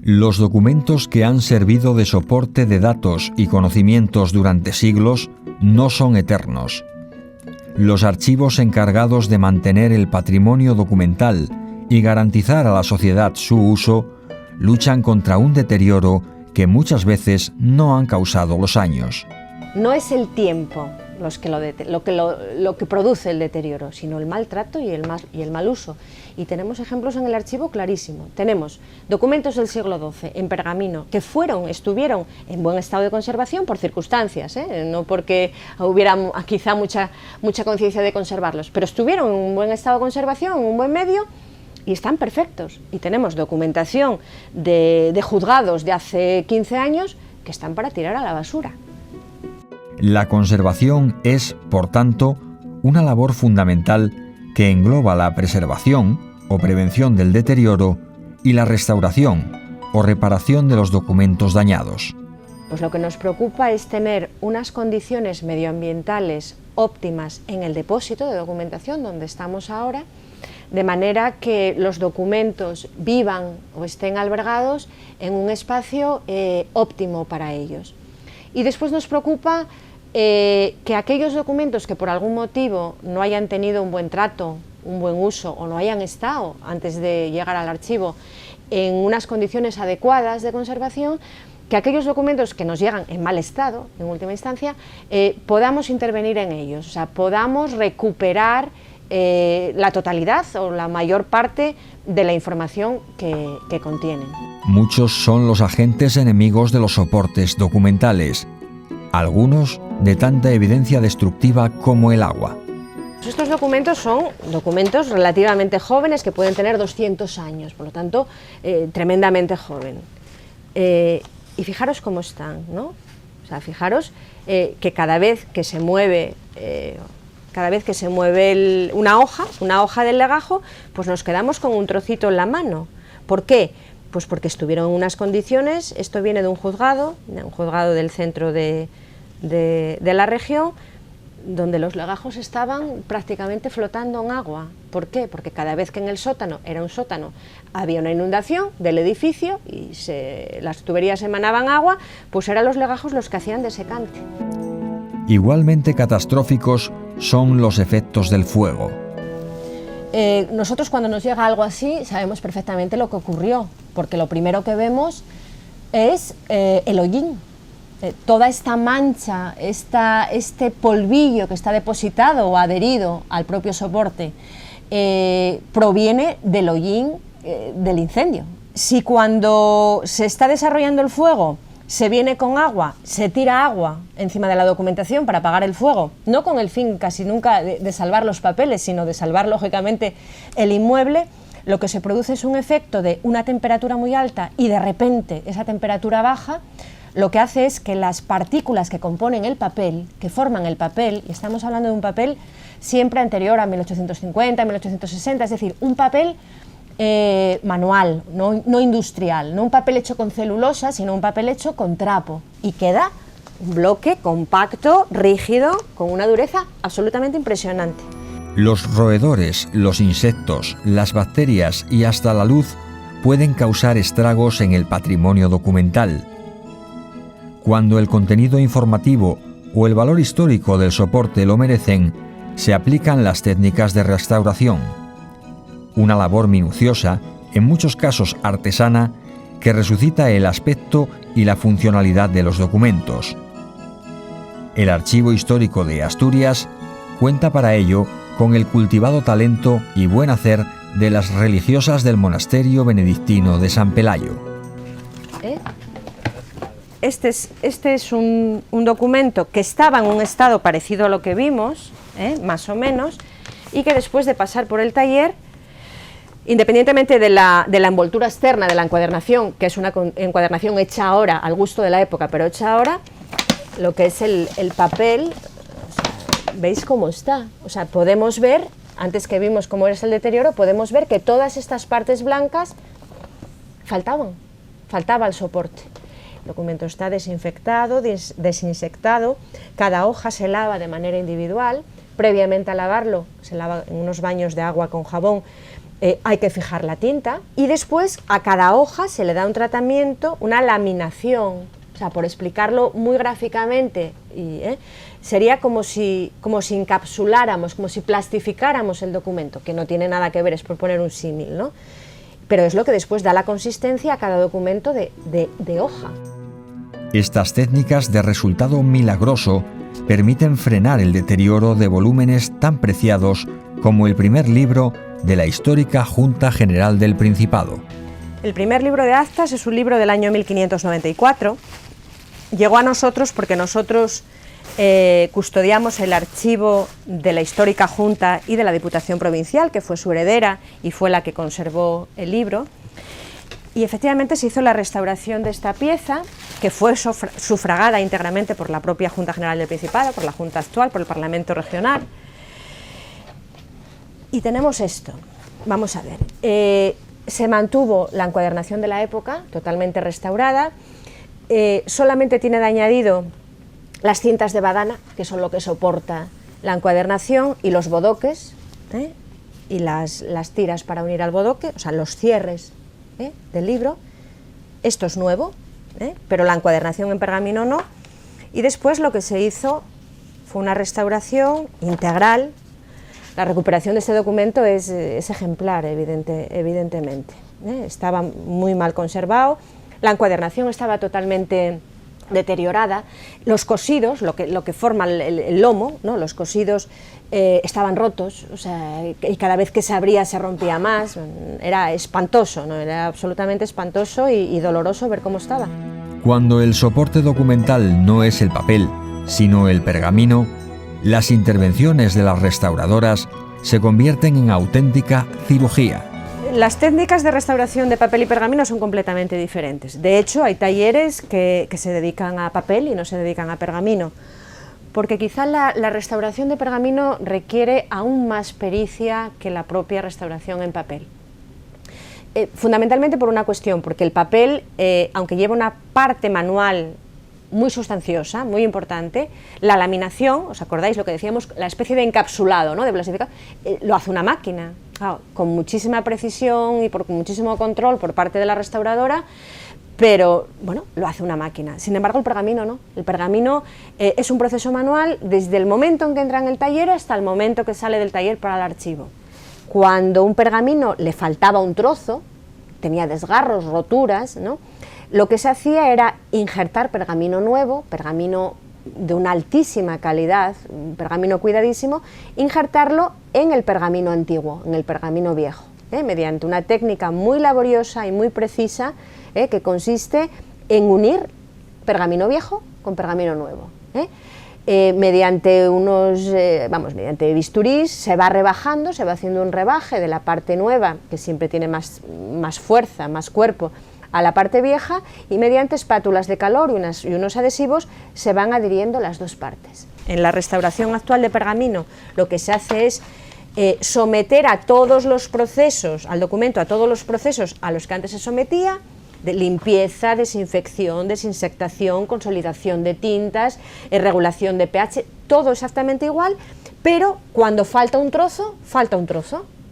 Los documentos que han servido de soporte de datos y conocimientos durante siglos no son eternos. Los archivos encargados de mantener el patrimonio documental y garantizar a la sociedad su uso luchan contra un deterioro que muchas veces no han causado los años. No es el tiempo lo que produce el deterioro, sino el maltrato y el mal uso. Y tenemos ejemplos en el archivo clarísimo. Tenemos documentos del siglo XII en pergamino que estuvieron en buen estado de conservación por circunstancias, no porque hubiera quizá mucha conciencia de conservarlos, pero estuvieron en un buen estado de conservación, en un buen medio, y están perfectos. Y tenemos documentación de juzgados de hace 15 años que están para tirar a la basura. La conservación es, por tanto, una labor fundamental que engloba la preservación o prevención del deterioro y la restauración o reparación de los documentos dañados. Pues lo que nos preocupa es tener unas condiciones medioambientales óptimas en el depósito de documentación donde estamos ahora, de manera que los documentos vivan o estén albergados en un espacio óptimo para ellos. Y después nos preocupa que aquellos documentos que por algún motivo no hayan tenido un buen trato, un buen uso o no hayan estado antes de llegar al archivo en unas condiciones adecuadas de conservación, que aquellos documentos que nos llegan en mal estado, en última instancia, podamos intervenir en ellos, o sea, podamos recuperar la totalidad o la mayor parte de la información que contienen. Muchos son los agentes enemigos de los soportes documentales, algunos de tanta evidencia destructiva como el agua. Estos documentos son documentos relativamente jóvenes que pueden tener 200 años, por lo tanto, tremendamente joven. Y fijaros cómo están, ¿no? O sea, fijaros que cada vez que se mueve una hoja del legajo, pues nos quedamos con un trocito en la mano. ¿Por qué? Pues porque estuvieron en unas condiciones, esto viene de un juzgado del centro de la región, donde los legajos estaban prácticamente flotando en agua. ¿Por qué? Porque cada vez que en el sótano, era un sótano, había una inundación del edificio y las tuberías emanaban agua, pues eran los legajos los que hacían de secante. Igualmente catastróficos son los efectos del fuego. Nosotros cuando nos llega algo así sabemos perfectamente lo que ocurrió, porque lo primero que vemos es el hollín. Toda esta mancha, este polvillo que está depositado o adherido al propio soporte, proviene del hollín del incendio. Si cuando se está desarrollando el fuego se viene con agua, se tira agua encima de la documentación para apagar el fuego, no con el fin casi nunca de salvar los papeles, sino de salvar lógicamente el inmueble, lo que se produce es un efecto de una temperatura muy alta y de repente esa temperatura baja, lo que hace es que las partículas que componen el papel, que forman el papel, y estamos hablando de un papel siempre anterior a 1850, 1860, es decir, un papel manual, no industrial, no un papel hecho con celulosa, sino un papel hecho con trapo, y queda un bloque compacto, rígido, con una dureza absolutamente impresionante. Los roedores, los insectos, las bacterias y hasta la luz pueden causar estragos en el patrimonio documental. Cuando el contenido informativo o el valor histórico del soporte lo merecen, se aplican las técnicas de restauración. Una labor minuciosa, en muchos casos artesana, que resucita el aspecto y la funcionalidad de los documentos. El Archivo Histórico de Asturias cuenta para ello con el cultivado talento y buen hacer de las religiosas del monasterio benedictino de San Pelayo. Este es un documento que estaba en un estado parecido a lo que vimos, más o menos, y que después de pasar por el taller, independientemente de la envoltura externa de la encuadernación, que es una encuadernación hecha ahora, al gusto de la época, pero hecha ahora, lo que es el papel, o sea, ¿veis cómo está? O sea, podemos ver, antes que vimos cómo es el deterioro, podemos ver que todas estas partes blancas faltaba el soporte. El documento está desinfectado, desinsectado, cada hoja se lava de manera individual, previamente a lavarlo se lava en unos baños de agua con jabón hay que fijar la tinta y después a cada hoja se le da un tratamiento, una laminación. O sea, por explicarlo muy gráficamente, sería como si encapsuláramos, como si plastificáramos el documento, que no tiene nada que ver, es por poner un símil, ¿no? Pero es lo que después da la consistencia a cada documento de hoja. Estas técnicas de resultado milagroso permiten frenar el deterioro de volúmenes tan preciados como el primer libro de la histórica Junta General del Principado. El primer libro de actas es un libro del año 1594. Llegó a nosotros porque nosotros custodiamos el archivo de la histórica Junta y de la Diputación Provincial, que fue su heredera y fue la que conservó el libro. Y efectivamente se hizo la restauración de esta pieza, que fue sufragada íntegramente por la propia Junta General del Principado, por la Junta actual, por el Parlamento Regional. Y tenemos esto, vamos a ver, se mantuvo la encuadernación de la época, totalmente restaurada, solamente tiene de añadido las cintas de badana, que son lo que soporta la encuadernación, y los bodoques, y las tiras para unir al bodoque, o sea, los cierres del libro. Esto es nuevo, pero la encuadernación en pergamino no. Y después lo que se hizo fue una restauración integral. La recuperación de este documento es ejemplar, evidentemente. Estaba muy mal conservado, la encuadernación estaba totalmente deteriorada, los cosidos, lo que forma el lomo, ¿no? Los cosidos estaban rotos, o sea, y cada vez que se abría se rompía más, era espantoso, ¿no? Era absolutamente espantoso y doloroso ver cómo estaba. Cuando el soporte documental no es el papel, sino el pergamino, las intervenciones de las restauradoras se convierten en auténtica cirugía. Las técnicas de restauración de papel y pergamino son completamente diferentes. De hecho, hay talleres que se dedican a papel y no se dedican a pergamino, porque quizá la restauración de pergamino requiere aún más pericia que la propia restauración en papel. Fundamentalmente por una cuestión, porque el papel, aunque lleva una parte manual muy sustanciosa, muy importante, la laminación, ¿os acordáis lo que decíamos? La especie de encapsulado, ¿no? De plastificado, lo hace una máquina, claro, con muchísima precisión y con muchísimo control por parte de la restauradora, pero bueno, lo hace una máquina. Sin embargo, el pergamino no. El pergamino es un proceso manual desde el momento en que entra en el taller hasta el momento que sale del taller para el archivo. Cuando un pergamino le faltaba un trozo, tenía desgarros, roturas, ¿no? Lo que se hacía era injertar pergamino nuevo, pergamino de una altísima calidad, un pergamino cuidadísimo, injertarlo en el pergamino antiguo, en el pergamino viejo, mediante una técnica muy laboriosa y muy precisa, que consiste en unir pergamino viejo con pergamino nuevo. Mediante mediante bisturís se va rebajando, se va haciendo un rebaje de la parte nueva, que siempre tiene más fuerza, más cuerpo, a la parte vieja, y mediante espátulas de calor y unos adhesivos se van adhiriendo las dos partes. En la restauración actual de pergamino lo que se hace es someter a todos los procesos, al documento, a todos los procesos a los que antes se sometía, de limpieza, desinfección, desinsectación, consolidación de tintas, regulación de pH, todo exactamente igual, pero cuando falta un trozo,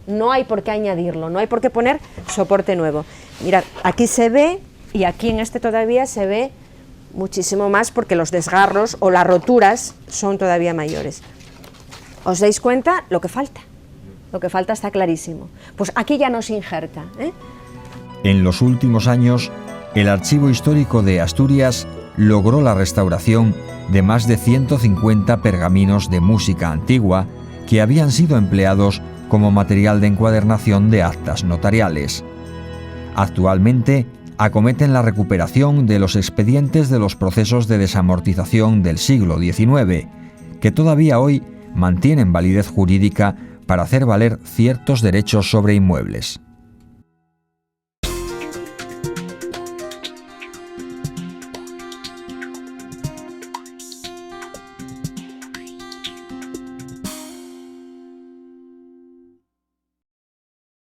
no hay por qué añadirlo, no hay por qué poner soporte nuevo. Mirad, aquí se ve, y aquí en este todavía se ve muchísimo más, porque los desgarros o las roturas son todavía mayores. ¿Os dais cuenta? Lo que falta está clarísimo. Pues aquí ya no se injerta, En los últimos años, el Archivo Histórico de Asturias logró la restauración de más de 150 pergaminos de música antigua que habían sido empleados como material de encuadernación de actas notariales. Actualmente, acometen la recuperación de los expedientes de los procesos de desamortización del siglo XIX, que todavía hoy mantienen validez jurídica para hacer valer ciertos derechos sobre inmuebles.